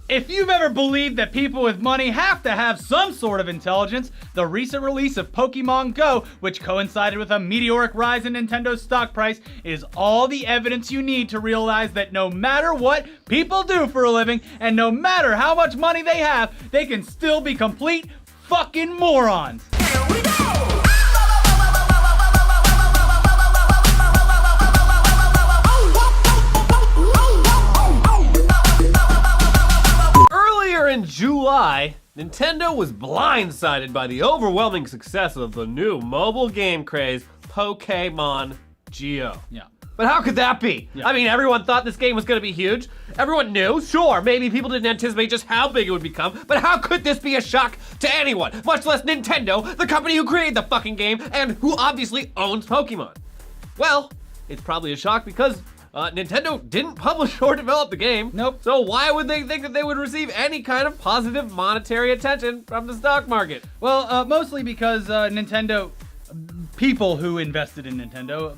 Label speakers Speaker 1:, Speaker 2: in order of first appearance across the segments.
Speaker 1: If you've ever believed that people with money have to have some sort of intelligence, the recent release of PokemonGO, which coincided with a meteoric rise in Nintendo's stock price, is all the evidence you need to realize that no matter what people do for a living, and no matter how much money they have, they can still be complete fucking morons.
Speaker 2: Here we go!
Speaker 3: In July, Nintendo was blindsided by the overwhelming success of the new mobile game craze, PokemonGO.
Speaker 1: Yeah.
Speaker 3: But how could that be?
Speaker 1: Yeah.
Speaker 3: I mean, everyone thought this game was going to be huge. Everyone knew, sure, maybe people didn't anticipate just how big it would become, but how could this be a shock to anyone, much less Nintendo, the company who created the fucking game and who obviously owns Pokemon? Well, it's probably a shock because Nintendo didn't publish or develop the game.
Speaker 1: Nope.
Speaker 3: So why would they think that they would receive any kind of positive monetary attention from the stock market?
Speaker 1: Well, mostly because Nintendo, people who invested in Nintendo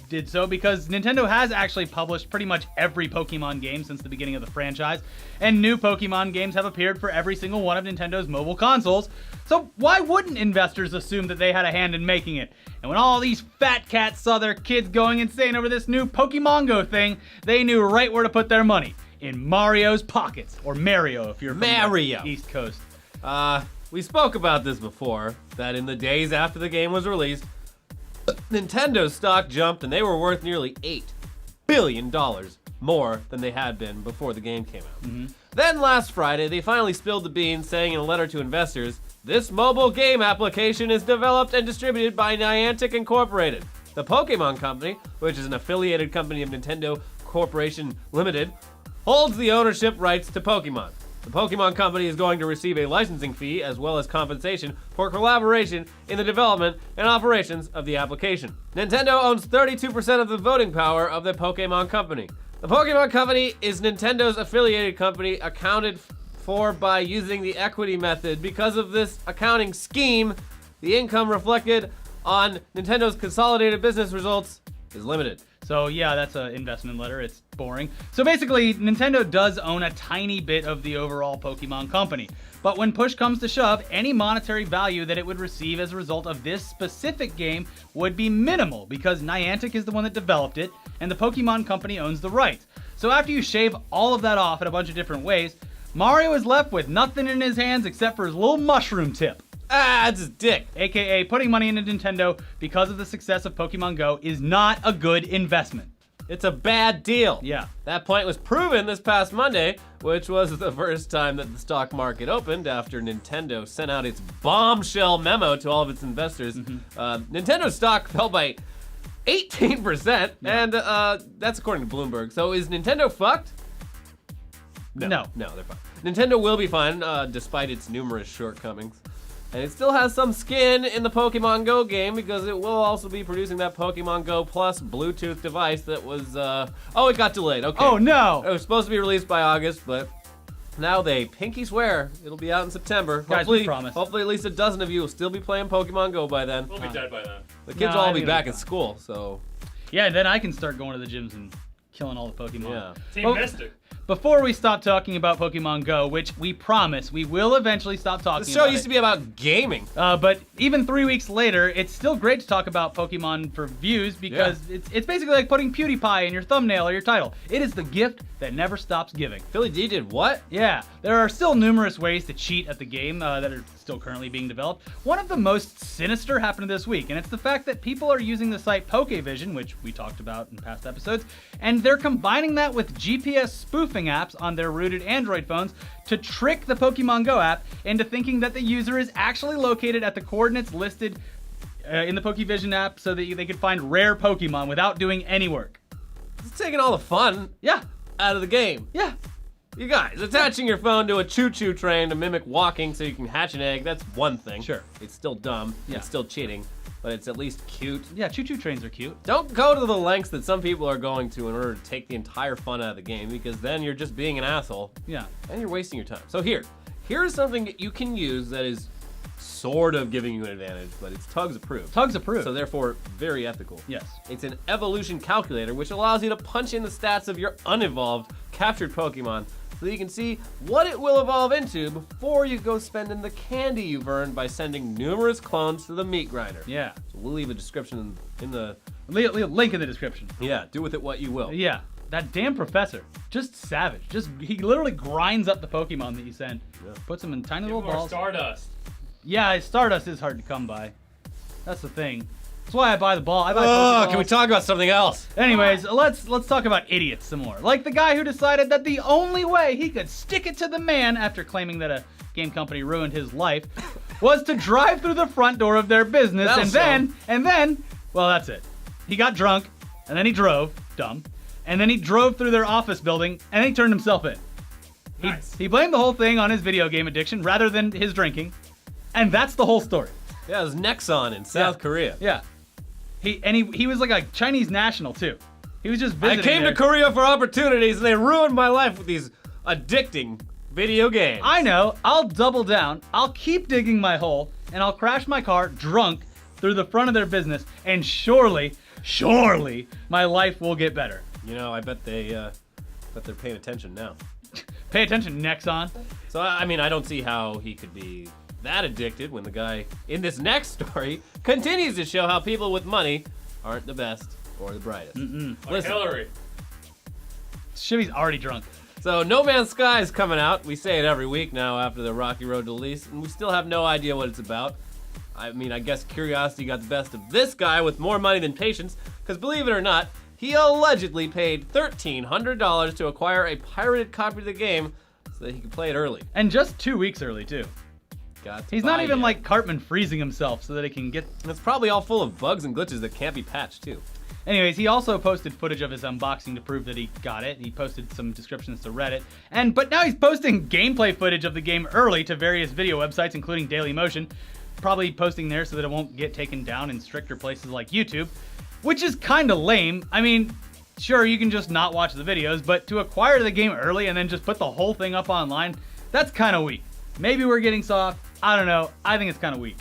Speaker 1: did so because Nintendo has actually published pretty much every Pokemon game since the beginning of the franchise, and new Pokemon games have appeared for every single one of Nintendo's mobile consoles, so why wouldn't investors assume that they had a hand in making it? And when all these fat cats saw their kids going insane over this new PokemonGO thing, they knew right where to put their money. In Mario's pockets. Or Mario, if you're from
Speaker 3: Mario.
Speaker 1: the East Coast.
Speaker 3: We spoke about this before, that in the days after the game was released, Nintendo's stock jumped and they were worth nearly $8 billion more than they had been before the game came out.
Speaker 1: Mm-hmm.
Speaker 3: Then last Friday, they finally spilled the beans, saying in a letter to investors, this mobile game application is developed and distributed by Niantic Incorporated. The Pokemon Company, which is an affiliated company of Nintendo Corporation Limited, holds the ownership rights to Pokemon. The Pokemon Company is going to receive a licensing fee as well as compensation for collaboration in the development and operations of the application. Nintendo owns 32% of the voting power of the Pokemon Company. The Pokemon Company is Nintendo's affiliated company accounted for by using the equity method. Because of this accounting scheme, the income reflected on Nintendo's consolidated business results is limited.
Speaker 1: So yeah, that's an investment letter. It's boring. So basically, Nintendo does own a tiny bit of the overall Pokemon Company. But when push comes to shove, any monetary value that it would receive as a result of this specific game would be minimal because Niantic is the one that developed it and the Pokemon Company owns the rights. So after you shave all of that off in a bunch of different ways, Mario is left with nothing in his hands except for his little mushroom tip.
Speaker 3: Ah, it's his dick.
Speaker 1: AKA putting money into Nintendo because of the success of PokemonGO is not a good investment.
Speaker 3: It's a bad deal.
Speaker 1: Yeah.
Speaker 3: That point was proven this past Monday, which was the first time that the stock market opened after Nintendo sent out its bombshell memo to all of its investors. Nintendo's stock fell by 18%, and that's according to Bloomberg. So is Nintendo fucked?
Speaker 1: No,
Speaker 3: they're fine. Nintendo will be fine, despite its numerous shortcomings. And it still has some skin in the PokemonGO game because it will also be producing that PokemonGO Plus Bluetooth device that was, it got delayed. Okay.
Speaker 1: Oh no!
Speaker 3: It was supposed to be released by August, but now they pinky swear it'll be out in September.
Speaker 1: Guys, we promise.
Speaker 3: Hopefully at least a dozen of you will still be playing PokemonGO by then.
Speaker 4: We'll be dead by then.
Speaker 3: The kids will all be back at school, so.
Speaker 1: Yeah, then I can start going to the gyms and killing all the Pokemon.
Speaker 3: Yeah.
Speaker 4: Team Mystic.
Speaker 1: Before we stop talking about PokemonGO, which we promise we will eventually stop talking about.
Speaker 3: The show used to be about gaming.
Speaker 1: But even 3 weeks later, it's still great to talk about Pokemon for views because it's basically like putting PewDiePie in your thumbnail or your title. It is the gift that never stops giving.
Speaker 3: Philly D did what?
Speaker 1: Yeah, there are still numerous ways to cheat at the game that are still currently being developed. One of the most sinister happened this week, and it's the fact that people are using the site PokeVision, which we talked about in past episodes, and they're combining that with GPS spoofing apps on their rooted Android phones to trick the PokemonGO app into thinking that the user is actually located at the coordinates listed in the PokeVision app so that they could find rare Pokemon without doing any work.
Speaker 3: It's taking all the fun out of the game.
Speaker 1: Yeah.
Speaker 3: You guys, attaching your phone to a choo-choo train to mimic walking so you can hatch an egg, that's one thing.
Speaker 1: Sure.
Speaker 3: It's still dumb.
Speaker 1: Yeah.
Speaker 3: It's still cheating, but it's at least cute.
Speaker 1: Yeah, choo-choo trains are cute.
Speaker 3: Don't go to the lengths that some people are going to in order to take the entire fun out of the game, because then you're just being an asshole.
Speaker 1: Yeah.
Speaker 3: And you're wasting your time. So here's something that you can use that is sort of giving you an advantage, but it's T.U.G.S approved.
Speaker 1: T.U.G.S approved.
Speaker 3: So therefore, very ethical.
Speaker 1: Yes.
Speaker 3: It's an evolution calculator, which allows you to punch in the stats of your unevolved captured Pokemon so that you can see what it will evolve into before you go spending the candy you've earned by sending numerous clones to the meat grinder.
Speaker 1: Yeah.
Speaker 3: So we'll leave a description in the...
Speaker 1: Link in the description.
Speaker 3: Yeah, do with it what you will.
Speaker 1: Yeah. That damn professor, just savage. He literally grinds up the Pokemon that you send, puts them in tiny little balls.
Speaker 2: Stardust.
Speaker 1: Yeah, Stardust is hard to come by. That's the thing. That's why I buy the ball. I buy Pokeballs.
Speaker 3: Can we talk about something else?
Speaker 1: Anyways, let's talk about idiots some more. Like the guy who decided that the only way he could stick it to the man after claiming that a game company ruined his life was to drive through the front door of their business and then, well, that's it. He got drunk and then he drove, dumb, and then he drove through their office building and then he turned himself in.
Speaker 2: Nice.
Speaker 1: He blamed the whole thing on his video game addiction rather than his drinking, and that's the whole story.
Speaker 3: Yeah, it was Nexon in South Korea.
Speaker 1: Yeah. He was like a Chinese national too. He was just visiting
Speaker 3: I came
Speaker 1: there.
Speaker 3: to Korea for opportunities, and they ruined my life with these addicting video games.
Speaker 1: I know. I'll double down. I'll keep digging my hole, and I'll crash my car drunk through the front of their business, and surely, my life will get better.
Speaker 3: You know, I bet they're paying attention now.
Speaker 1: Pay attention, Nexon.
Speaker 3: So, I mean, I don't see how he could be that addicted when the guy in this next story continues to show how people with money aren't the best or the brightest.
Speaker 2: Like Hillary.
Speaker 1: Shibby's already drunk.
Speaker 3: So, No Man's Sky is coming out. We say it every week now after the Rocky Road release, and we still have no idea what it's about. I mean, I guess curiosity got the best of this guy with more money than patience, because believe it or not, he allegedly paid $1,300 to acquire a pirated copy of the game so that he could play it early.
Speaker 1: And just 2 weeks early, too. He's not even like Cartman freezing himself so that he can get...
Speaker 3: And it's probably all full of bugs and glitches that can't be patched, too.
Speaker 1: Anyways, he also posted footage of his unboxing to prove that he got it. He posted some descriptions to Reddit. But now he's posting gameplay footage of the game early to various video websites, including Dailymotion. Probably posting there so that it won't get taken down in stricter places like YouTube, which is kind of lame. I mean, sure, you can just not watch the videos, but to acquire the game early and then just put the whole thing up online, that's kind of weak. Maybe we're getting soft. I don't know. I think it's kind of weak.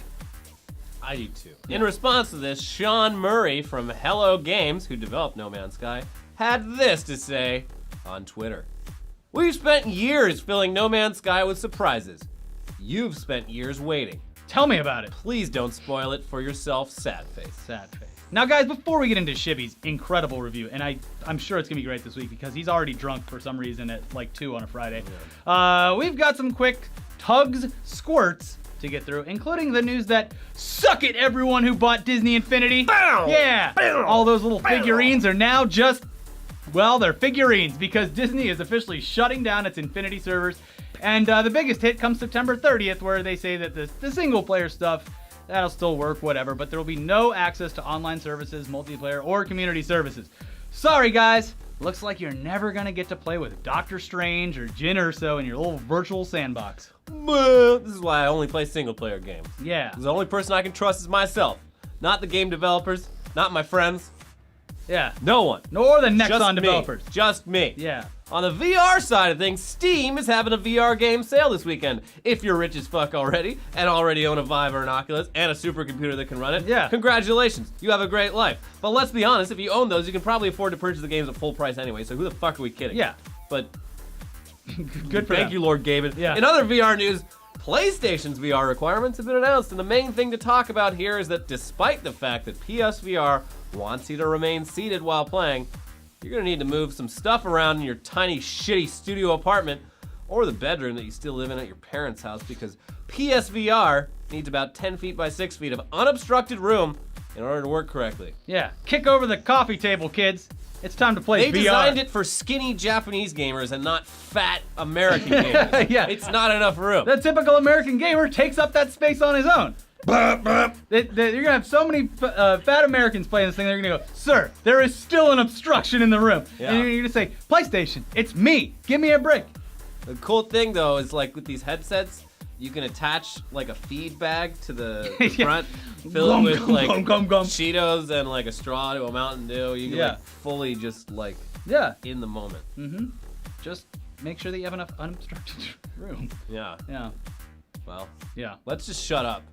Speaker 3: I do too. In response to this, Sean Murray from Hello Games, who developed No Man's Sky, had this to say on Twitter. We've spent years filling No Man's Sky with surprises. You've spent years waiting.
Speaker 1: Tell me about it.
Speaker 3: Please don't spoil it for yourself, sad face.
Speaker 1: Sad face. Now, guys, before we get into Shibby's incredible review, and I'm sure it's going to be great this week because he's already drunk for some reason at like 2 on a Friday, we've got some quick T.U.G.S squirts to get through, including the news that suck it, everyone who bought Disney Infinity.
Speaker 3: Bow!
Speaker 1: Yeah!
Speaker 3: Bow!
Speaker 1: All those little figurines are now just, well, they're figurines because Disney is officially shutting down its Infinity servers. And the biggest hit comes September 30th, where they say that the single-player stuff, that'll still work, whatever, but there will be no access to online services, multiplayer, or community services. Sorry, guys. Looks like you're never gonna get to play with Doctor Strange or Jin Urso in your little virtual sandbox.
Speaker 3: This is why I only play single-player games.
Speaker 1: Yeah.
Speaker 3: The only person I can trust is myself. Not the game developers, not my friends,
Speaker 1: Yeah.
Speaker 3: no one.
Speaker 1: Nor the
Speaker 3: Just
Speaker 1: Nexon
Speaker 3: me.
Speaker 1: developers.
Speaker 3: Just me.
Speaker 1: Yeah.
Speaker 3: On the VR side of things, Steam is having a VR game sale this weekend. If you're rich as fuck already, and already own a Vive or an Oculus, and a supercomputer that can run it,
Speaker 1: Yeah.
Speaker 3: congratulations, you have a great life. But let's be honest, if you own those, you can probably afford to purchase the games at full price anyway, so who the fuck are we kidding?
Speaker 1: Yeah.
Speaker 3: But
Speaker 1: Good for
Speaker 3: thank
Speaker 1: them.
Speaker 3: you, Lord Gabin.
Speaker 1: Yeah.
Speaker 3: In other VR news, PlayStation's VR requirements have been announced, and the main thing to talk about here is that despite the fact that PSVR wants you to remain seated while playing, you're gonna need to move some stuff around in your tiny, shitty studio apartment or the bedroom that you still live in at your parents' house because PSVR needs about 10 feet by 6 feet of unobstructed room in order to work correctly.
Speaker 1: Yeah. Kick over the coffee table, kids. It's time to play
Speaker 3: They
Speaker 1: VR.
Speaker 3: designed it for skinny Japanese gamers and not fat American gamers.
Speaker 1: Yeah.
Speaker 3: It's not enough room.
Speaker 1: The typical American gamer takes up that space on his own. You're gonna have so many fat Americans playing this thing. They're gonna go, "Sir, there is still an obstruction in the room."
Speaker 3: Yeah.
Speaker 1: And you're gonna say, "PlayStation, it's me. Give me a break."
Speaker 3: The cool thing though is like with these headsets, you can attach like a feed bag to the
Speaker 1: Yeah.
Speaker 3: front, fill
Speaker 1: Gum,
Speaker 3: it with
Speaker 1: gum,
Speaker 3: like
Speaker 1: gum, gum, gum.
Speaker 3: Cheetos and like a straw to a Mountain Dew. You can
Speaker 1: Yeah.
Speaker 3: like fully just like
Speaker 1: Yeah.
Speaker 3: in the moment.
Speaker 1: Just make sure that you have enough unobstructed room.
Speaker 3: Yeah.
Speaker 1: Yeah.
Speaker 3: Well,
Speaker 1: Yeah.
Speaker 3: let's just shut up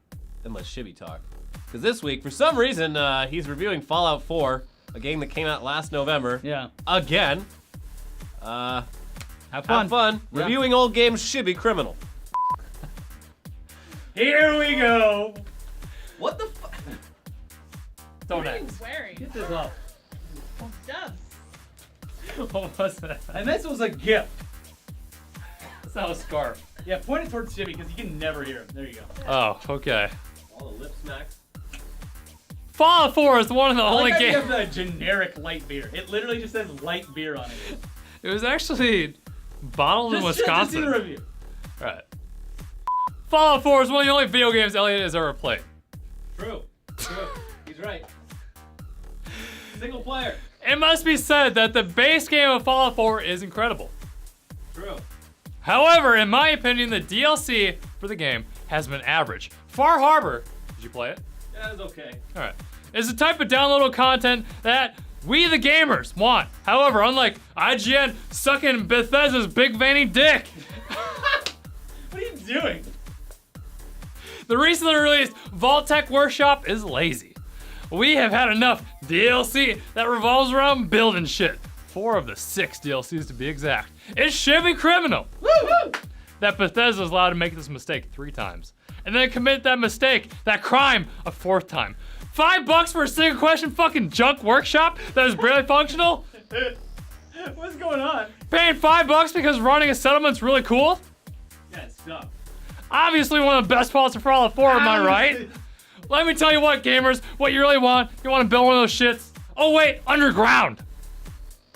Speaker 3: and let Shibby talk. Because this week, for some reason, he's reviewing Fallout 4, a game that came out last November.
Speaker 1: Yeah.
Speaker 3: Again.
Speaker 1: How Have fun.
Speaker 3: Have fun.
Speaker 1: Yeah.
Speaker 3: Reviewing old games should be criminal.
Speaker 1: Here we go.
Speaker 3: What the fuck?
Speaker 2: Don't
Speaker 4: What are you
Speaker 2: ask.
Speaker 4: wearing?
Speaker 1: Get this off.
Speaker 4: Stuff.
Speaker 2: What was that?
Speaker 1: And this was a gift.
Speaker 2: That's not a scarf.
Speaker 1: Yeah, point it towards Jimmy because you can never hear him. There you go.
Speaker 2: Oh, okay.
Speaker 3: All the lip smacks.
Speaker 2: Fallout 4 is one of the
Speaker 1: I
Speaker 2: only
Speaker 1: like how you
Speaker 2: games.
Speaker 1: have the generic light beer. It literally just says light beer on it.
Speaker 2: It was actually bottled in
Speaker 1: Just see
Speaker 2: Wisconsin.
Speaker 1: the review.
Speaker 2: Right. Fallout 4 is one of the only video games Elliot has ever played.
Speaker 3: True. He's right. Single player.
Speaker 2: It must be said that the base game of Fallout 4 is incredible.
Speaker 3: True.
Speaker 2: However, in my opinion, the DLC for the game has been average. Far Harbor, did you play it?
Speaker 3: That is okay.
Speaker 2: Alright. Is the type of downloadable content that we the gamers want. However, unlike IGN sucking Bethesda's big veiny dick,
Speaker 1: What are you doing?
Speaker 2: the recently released Vault-Tec Workshop is lazy. We have had enough DLC that revolves around building shit. 4 of the 6 DLCs to be exact. It should be criminal that Bethesda is allowed to make this mistake 3 times. And then commit that mistake, that crime, a 4th time. $5 for a single question fucking junk workshop that is barely functional?
Speaker 1: What's going on?
Speaker 2: Paying $5 because running a settlement's really cool?
Speaker 3: Yeah, it's stuff.
Speaker 2: Obviously one of the best parts of Fallout 4, am I right? Let me tell you what, gamers, what you really want, you want to build one of those shits? Oh wait, underground.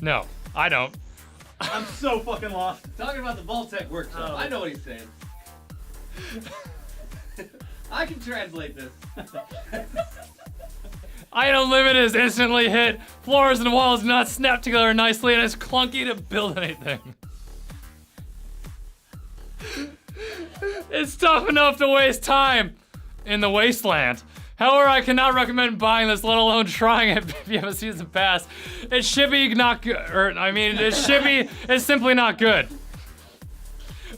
Speaker 2: No, I don't.
Speaker 1: I'm so fucking lost.
Speaker 3: Talking about the Vault-Tec Workshop.
Speaker 1: Oh.
Speaker 3: I know what he's saying. I can translate this.
Speaker 2: Item limit is instantly hit. Floors and walls do not snap together nicely, and it's clunky to build anything. It's tough enough to waste time in the wasteland. However, I cannot recommend buying this, let alone trying it if you have a season pass. It should be not good, it's simply not good.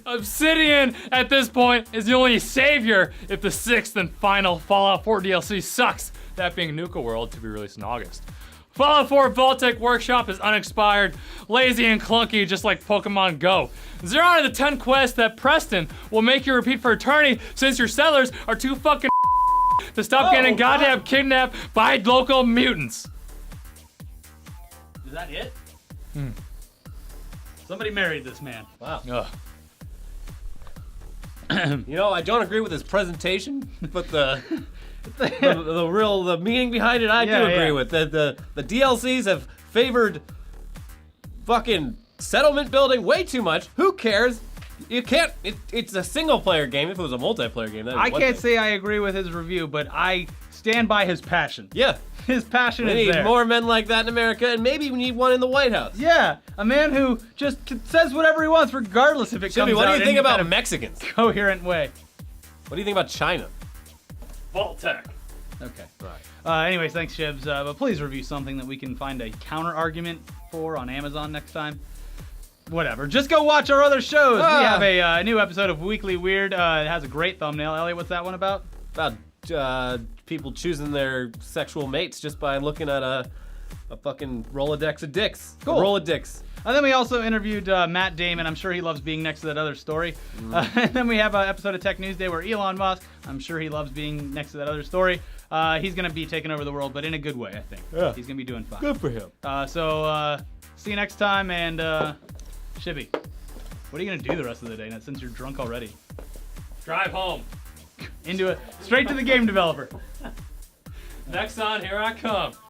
Speaker 2: Obsidian, at this point, is the only savior if the 6th and final Fallout 4 DLC sucks, that being Nuka World, to be released in August. Fallout 4 Vault-Tec Workshop is unexpired, lazy and clunky, just like PokemonGO. 0 out of the 10 quests that Preston will make you repeat for eternity since your settlers are too fucking to stop getting goddamn kidnapped by local mutants.
Speaker 1: Is that it? Somebody married this man.
Speaker 3: Wow.
Speaker 2: Ugh.
Speaker 3: You know, I don't agree with his presentation, but the real meaning behind it, I do agree with. The DLCs have favored fucking settlement building way too much. Who cares? You can't. It's a single player game. If it was a multiplayer game,
Speaker 1: I can't say I agree with his review, but I stand by his passion.
Speaker 3: Yeah.
Speaker 1: His passion
Speaker 3: We
Speaker 1: is
Speaker 3: need
Speaker 1: there.
Speaker 3: more men like that in America, and maybe we need one in the White House.
Speaker 1: Yeah, a man who just says whatever he wants, regardless if it
Speaker 3: Jimmy,
Speaker 1: comes
Speaker 3: what do
Speaker 1: out
Speaker 3: you
Speaker 1: in
Speaker 3: think
Speaker 1: any
Speaker 3: about
Speaker 1: kind of
Speaker 3: Mexicans?
Speaker 1: coherent way.
Speaker 3: What do you think about China?
Speaker 2: Vault-Tec.
Speaker 1: Okay.
Speaker 3: Right.
Speaker 1: Anyways, thanks, Shibs. But please review something that we can find a counter argument for on Amazon next time. Whatever. Just go watch our other shows. We have a new episode of Weekly Weird. It has a great thumbnail. Elliot, what's that one about?
Speaker 3: About people choosing their sexual mates just by looking at a fucking Rolodex of dicks.
Speaker 1: Cool.
Speaker 3: A roll of dicks.
Speaker 1: And then we also interviewed Matt Damon. I'm sure he loves being next to that other story. And then we have an episode of Tech News Day where Elon Musk, I'm sure he loves being next to that other story. He's going to be taking over the world, but in a good way, I think.
Speaker 3: Yeah.
Speaker 1: He's going to be doing fine.
Speaker 3: Good for him.
Speaker 1: So see you next time. And Shibby, what are you going to do the rest of the day now, since you're drunk already?
Speaker 2: Drive home.
Speaker 1: Into it. Straight to the game developer.
Speaker 2: Next on, here I come.